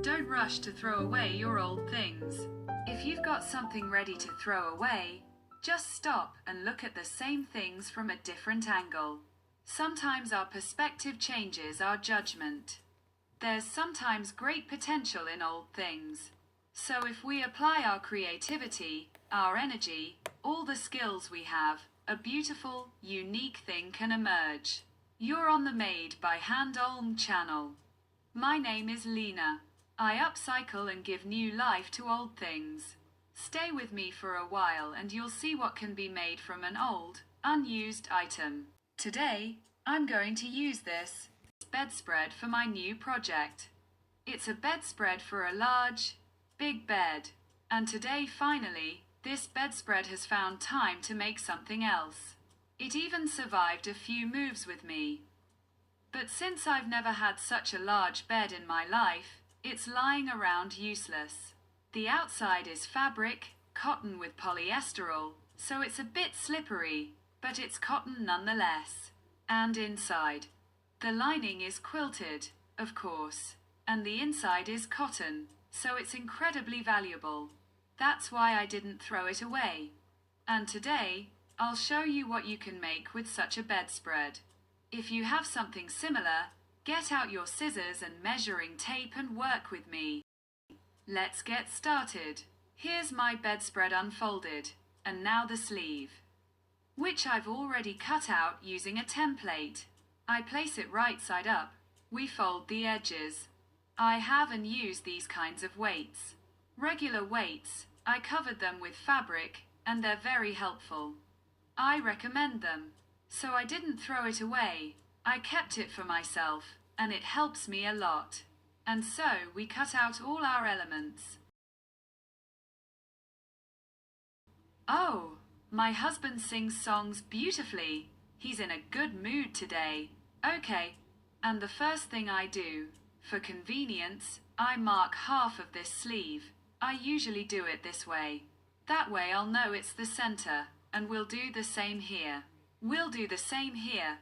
Don't rush to throw away your old things. If you've got something ready to throw away, just stop and look at the same things from a different angle. Sometimes our perspective changes our judgment. There's sometimes great potential in old things. So if we apply our creativity, our energy, all the skills we have, a beautiful, unique thing can emerge. You're on the Made by Hand Olm channel. My name is Lena. I upcycle and give new life to old things. Stay with me for a while and you'll see what can be made from an old, unused item. Today, I'm going to use this bedspread for my new project. It's a bedspread for a large, big bed. And today, finally, this bedspread has found time to make something else. It even survived a few moves with me. But since I've never had such a large bed in my life, it's lying around useless. The outside is fabric, cotton with polyesterol, so it's a bit slippery, but it's cotton nonetheless. And inside, the lining is quilted, of course, and the inside is cotton, so it's incredibly valuable. That's why I didn't throw it away. And today, I'll show you what you can make with such a bedspread. If you have something similar, get out your scissors and measuring tape and work with me. Let's get started. Here's my bedspread unfolded, and now the sleeve, which I've already cut out using a template. I place it right side up. We fold the edges. I have and use these kinds of weights. Regular weights, I covered them with fabric, and they're very helpful. I recommend them. So I didn't throw it away. I kept it for myself, and it helps me a lot. And so we cut out all our elements. Oh, my husband sings songs beautifully. He's in a good mood today. Okay, and the first thing I do, for convenience, I mark half of this sleeve. I usually do it this way. That way I'll know it's the center, and we'll do the same here. We'll do the same here.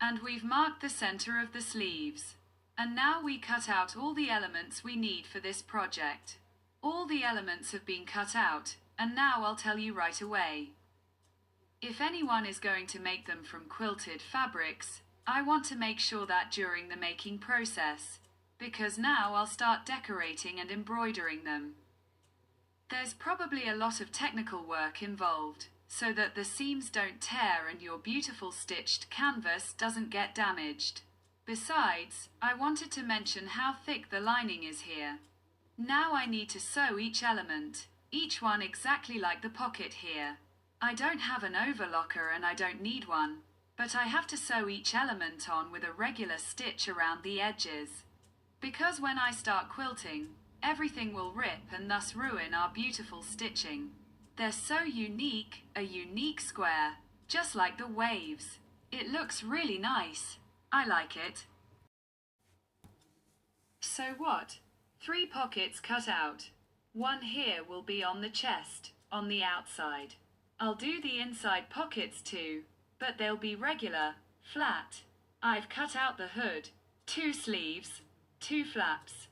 And we've marked the center of the sleeves. And now we cut out all the elements we need for this project. All the elements have been cut out, and now I'll tell you right away. If anyone is going to make them from quilted fabrics, I want to make sure that during the making process, because now I'll start decorating and embroidering them. There's probably a lot of technical work involved, so that the seams don't tear and your beautiful stitched canvas doesn't get damaged. Besides, I wanted to mention how thick the lining is here. Now I need to sew each element, each one exactly like the pocket here. I don't have an overlocker and I don't need one, but I have to sew each element on with a regular stitch around the edges. Because when I start quilting, everything will rip and thus ruin our beautiful stitching. They're so unique, a unique square, just like the waves. It looks really nice. I like it. So what? 3 pockets cut out. One here will be on the chest, on the outside. I'll do the inside pockets too, but they'll be regular, flat. I've cut out the hood, 2 sleeves, 2 flaps,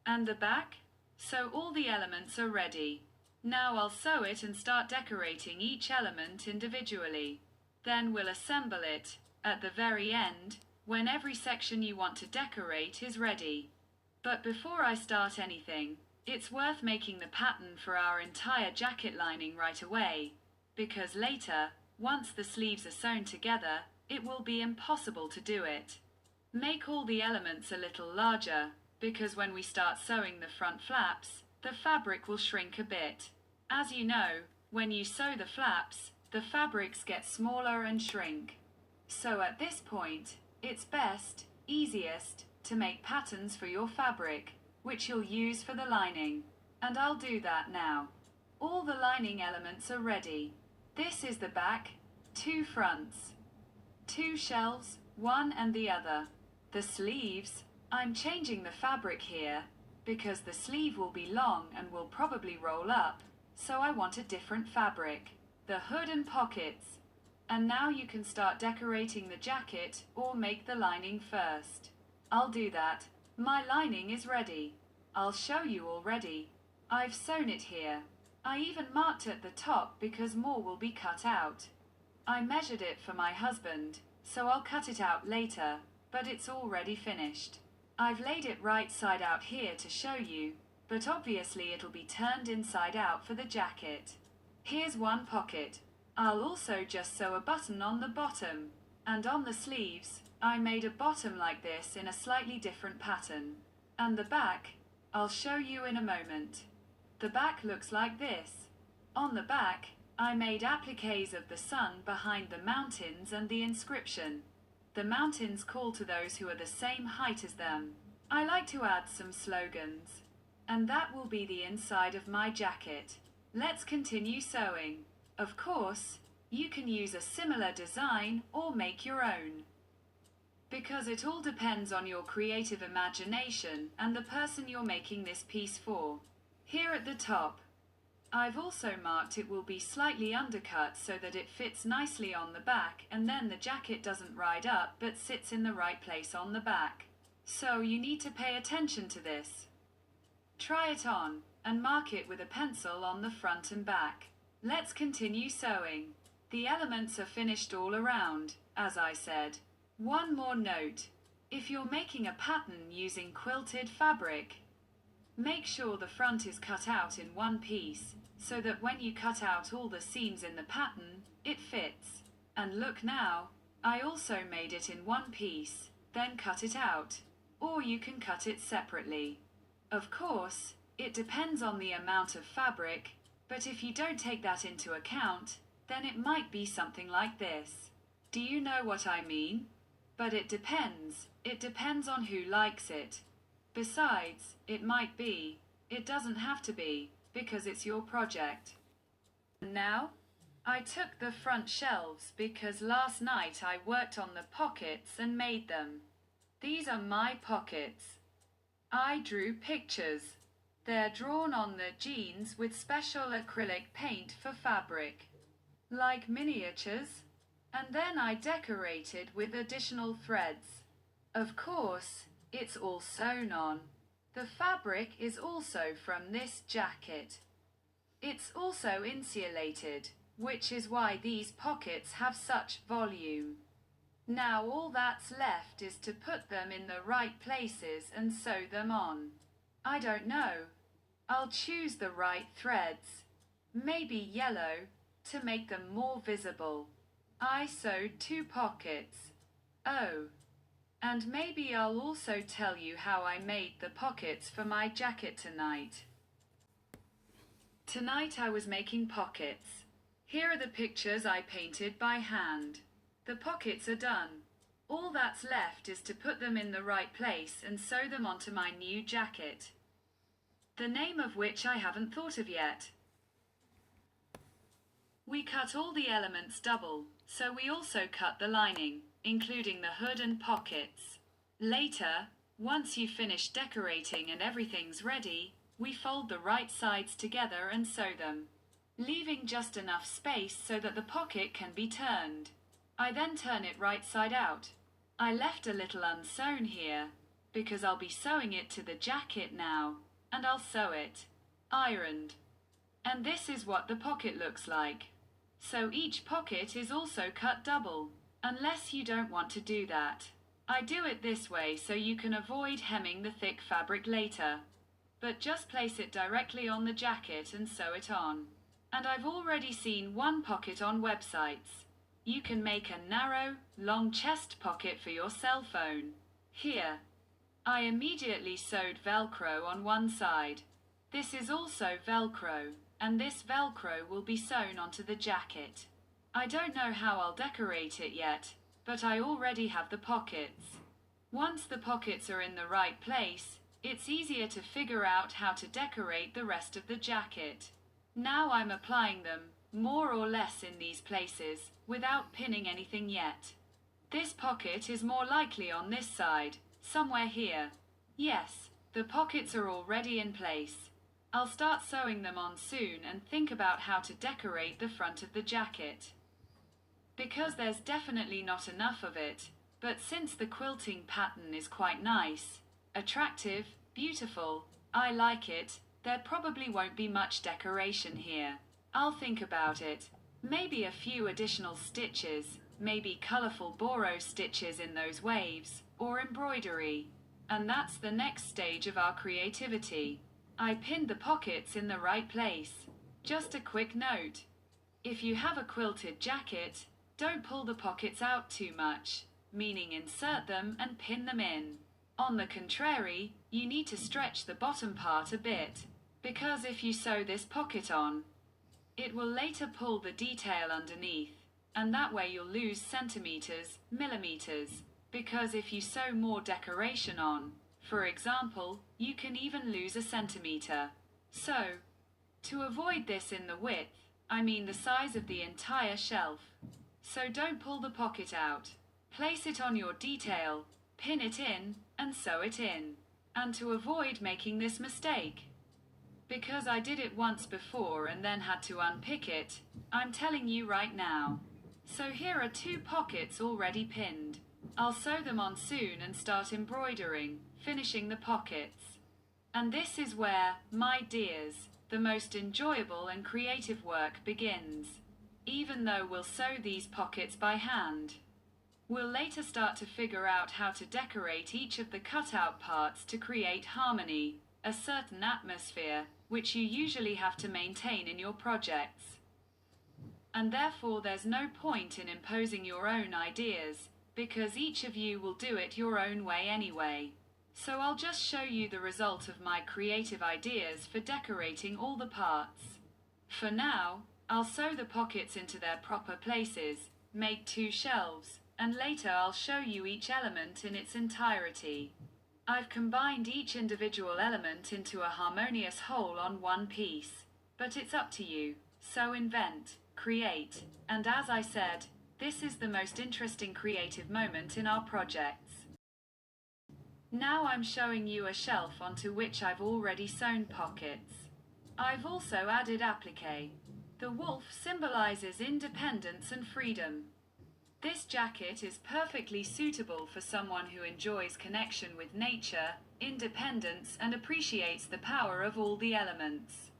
and the back, so all the elements are ready. Now I'll sew it and start decorating each element individually. Then we'll assemble it, at the very end, when every section you want to decorate is ready. But before I start anything, it's worth making the pattern for our entire jacket lining right away, because later, once the sleeves are sewn together, it will be impossible to do it. Make all the elements a little larger, because when we start sewing the front flaps, the fabric will shrink a bit. As you know, when you sew the flaps, the fabrics get smaller and shrink. So at this point, it's best, easiest, to make patterns for your fabric, which you'll use for the lining. And I'll do that now. All the lining elements are ready. This is the back, 2 fronts, 2 shelves, one and the other. The sleeves, I'm changing the fabric here, because the sleeve will be long and will probably roll up, so I want a different fabric. The hood and pockets. And now you can start decorating the jacket or make the lining first. I'll do that. My lining is ready. I'll show you already. I've sewn it here. I even marked at the top because more will be cut out. I measured it for my husband, so I'll cut it out later, but it's already finished. I've laid it right side out here to show you, but obviously it'll be turned inside out for the jacket. Here's one pocket. I'll also just sew a button on the bottom, and on the sleeves, I made a bottom like this in a slightly different pattern. And the back, I'll show you in a moment. The back looks like this. On the back, I made appliques of the sun behind the mountains and the inscription. The mountains call to those who are the same height as them. I like to add some slogans. And that will be the inside of my jacket. Let's continue sewing. Of course, you can use a similar design or make your own. Because it all depends on your creative imagination and the person you're making this piece for. Here at the top, I've also marked it will be slightly undercut so that it fits nicely on the back, and then the jacket doesn't ride up but sits in the right place on the back. So you need to pay attention to this. Try it on and mark it with a pencil on the front and back. Let's continue sewing. The elements are finished all around, as I said. One more note. If you're making a pattern using quilted fabric, make sure the front is cut out in one piece, so that when you cut out all the seams in the pattern, it fits. And look now, I also made it in one piece, then cut it out. Or you can cut it separately. Of course, it depends on the amount of fabric, but if you don't take that into account, then it might be something like this. Do you know what I mean? But it depends. It depends on who likes it. Besides, it might be. It doesn't have to be, because it's your project. Now, I took the front shelves because last night I worked on the pockets and made them. These are my pockets. I drew pictures. They're drawn on the jeans with special acrylic paint for fabric, like miniatures, and then I decorated with additional threads. Of course, it's all sewn on. The fabric is also from this jacket. It's also insulated, which is why these pockets have such volume. Now all that's left is to put them in the right places and sew them on. I don't know. I'll choose the right threads. Maybe yellow, to make them more visible. I sewed 2 pockets. Oh, and maybe I'll also tell you how I made the pockets for my jacket tonight. Tonight I was making pockets. Here are the pictures I painted by hand. The pockets are done. All that's left is to put them in the right place and sew them onto my new jacket, the name of which I haven't thought of yet. We cut all the elements double, so we also cut the lining, including the hood and pockets. Later, once you've finished decorating and everything's ready, we fold the right sides together and sew them, leaving just enough space so that the pocket can be turned. I then turn it right side out. I left a little unsewn here, because I'll be sewing it to the jacket now, and I'll sew it, ironed. And this is what the pocket looks like. So each pocket is also cut double, unless you don't want to do that. I do it this way so you can avoid hemming the thick fabric later. But just place it directly on the jacket and sew it on. And I've already seen one pocket on websites. You can make a narrow, long chest pocket for your cell phone. Here. I immediately sewed Velcro on one side. This is also Velcro, and this Velcro will be sewn onto the jacket. I don't know how I'll decorate it yet, but I already have the pockets. Once the pockets are in the right place, it's easier to figure out how to decorate the rest of the jacket. Now I'm applying them, more or less in these places, without pinning anything yet. This pocket is more likely on this side, somewhere here. Yes, the pockets are already in place. I'll start sewing them on soon and think about how to decorate the front of the jacket. Because there's definitely not enough of it, but since the quilting pattern is quite nice, attractive, beautiful, I like it. There probably won't be much decoration here. I'll think about it. Maybe a few additional stitches, maybe colorful borrow stitches in those waves, or embroidery. And that's the next stage of our creativity. I pinned the pockets in the right place. Just a quick note. If you have a quilted jacket, don't pull the pockets out too much, meaning insert them and pin them in. On the contrary, you need to stretch the bottom part a bit, because if you sew this pocket on, it will later pull the detail underneath, and that way you'll lose centimeters, millimeters, because if you sew more decoration on, for example, you can even lose a centimeter. So, to avoid this in the width, I mean the size of the entire shelf. So don't pull the pocket out. Place it on your detail, pin it in, and sew it in. And to avoid making this mistake, because I did it once before and then had to unpick it, I'm telling you right now. So here are 2 pockets already pinned. I'll sew them on soon and start embroidering, finishing the pockets. And this is where, my dears, the most enjoyable and creative work begins. Even though we'll sew these pockets by hand, we'll later start to figure out how to decorate each of the cutout parts to create harmony, a certain atmosphere, which you usually have to maintain in your projects. And therefore there's no point in imposing your own ideas, because each of you will do it your own way anyway. So I'll just show you the result of my creative ideas for decorating all the parts. For now, I'll sew the pockets into their proper places, make 2 shelves, and later I'll show you each element in its entirety. I've combined each individual element into a harmonious whole on one piece, but it's up to you. So invent, create, and as I said, this is the most interesting creative moment in our projects. Now I'm showing you a shelf onto which I've already sewn pockets. I've also added applique. The wolf symbolizes independence and freedom. This jacket is perfectly suitable for someone who enjoys connection with nature, independence, and appreciates the power of all the elements.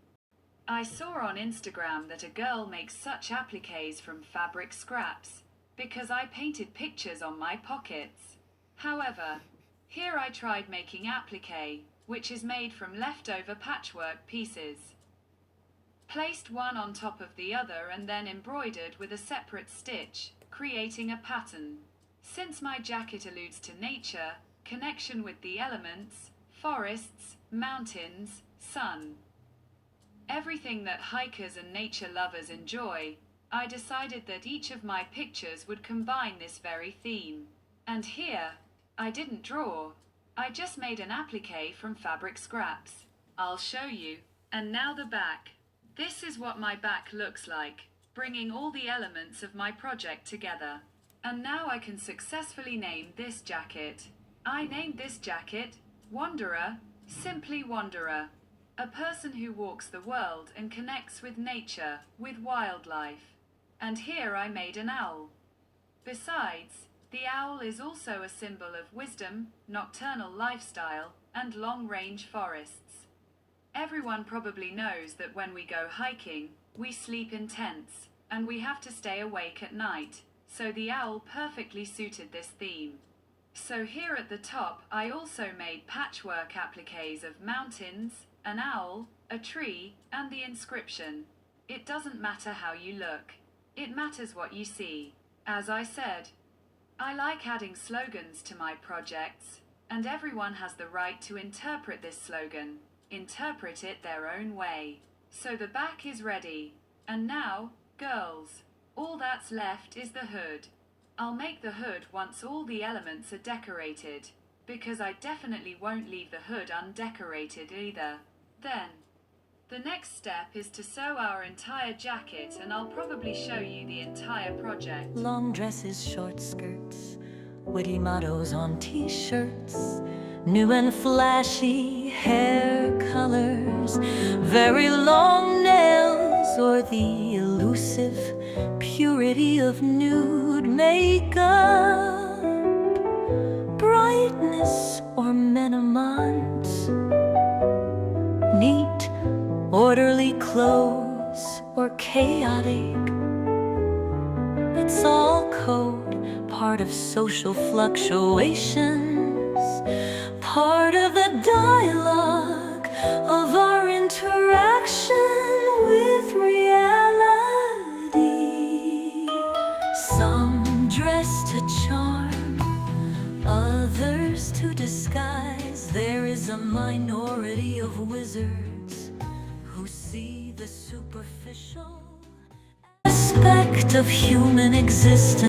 I saw on Instagram that a girl makes such appliques from fabric scraps, because I painted pictures on my pockets. However, here I tried making applique, which is made from leftover patchwork pieces. Placed one on top of the other and then embroidered with a separate stitch, creating a pattern. Since my jacket alludes to nature, connection with the elements, forests, mountains, sun, everything that hikers and nature lovers enjoy, I decided that each of my pictures would combine this very theme. And here, I didn't draw, I just made an applique from fabric scraps. I'll show you. And now the back. This is what my back looks like, bringing all the elements of my project together. And now I can successfully name this jacket. I named this jacket, Wanderer, simply Wanderer. A person who walks the world and connects with nature, with wildlife. And here I made an owl. Besides, the owl is also a symbol of wisdom, nocturnal lifestyle, and long-range forests. Everyone probably knows that when we go hiking, we sleep in tents, and we have to stay awake at night, so the owl perfectly suited this theme. So here at the top I also made patchwork appliques of mountains, an owl, a tree, and the inscription. It doesn't matter how you look. It matters what you see. As I said, I like adding slogans to my projects, and everyone has the right to interpret this slogan, interpret it their own way. So the back is ready. And now, girls, all that's left is the hood. I'll make the hood once all the elements are decorated, because I definitely won't leave the hood undecorated either. Then, the next step is to sew our entire jacket, and I'll probably show you the entire project. Long dresses, short skirts, witty mottos on t-shirts, new and flashy hair colors, very long nails, or the elusive purity of nude makeup, brightness or menamont, neat, orderly clothes, or chaotic. It's all code, part of social fluctuations, part of the dialogue of our interaction with reality. Some dress to charm, others to disguise. There is a minority of wizards who see the superficial aspect of human existence.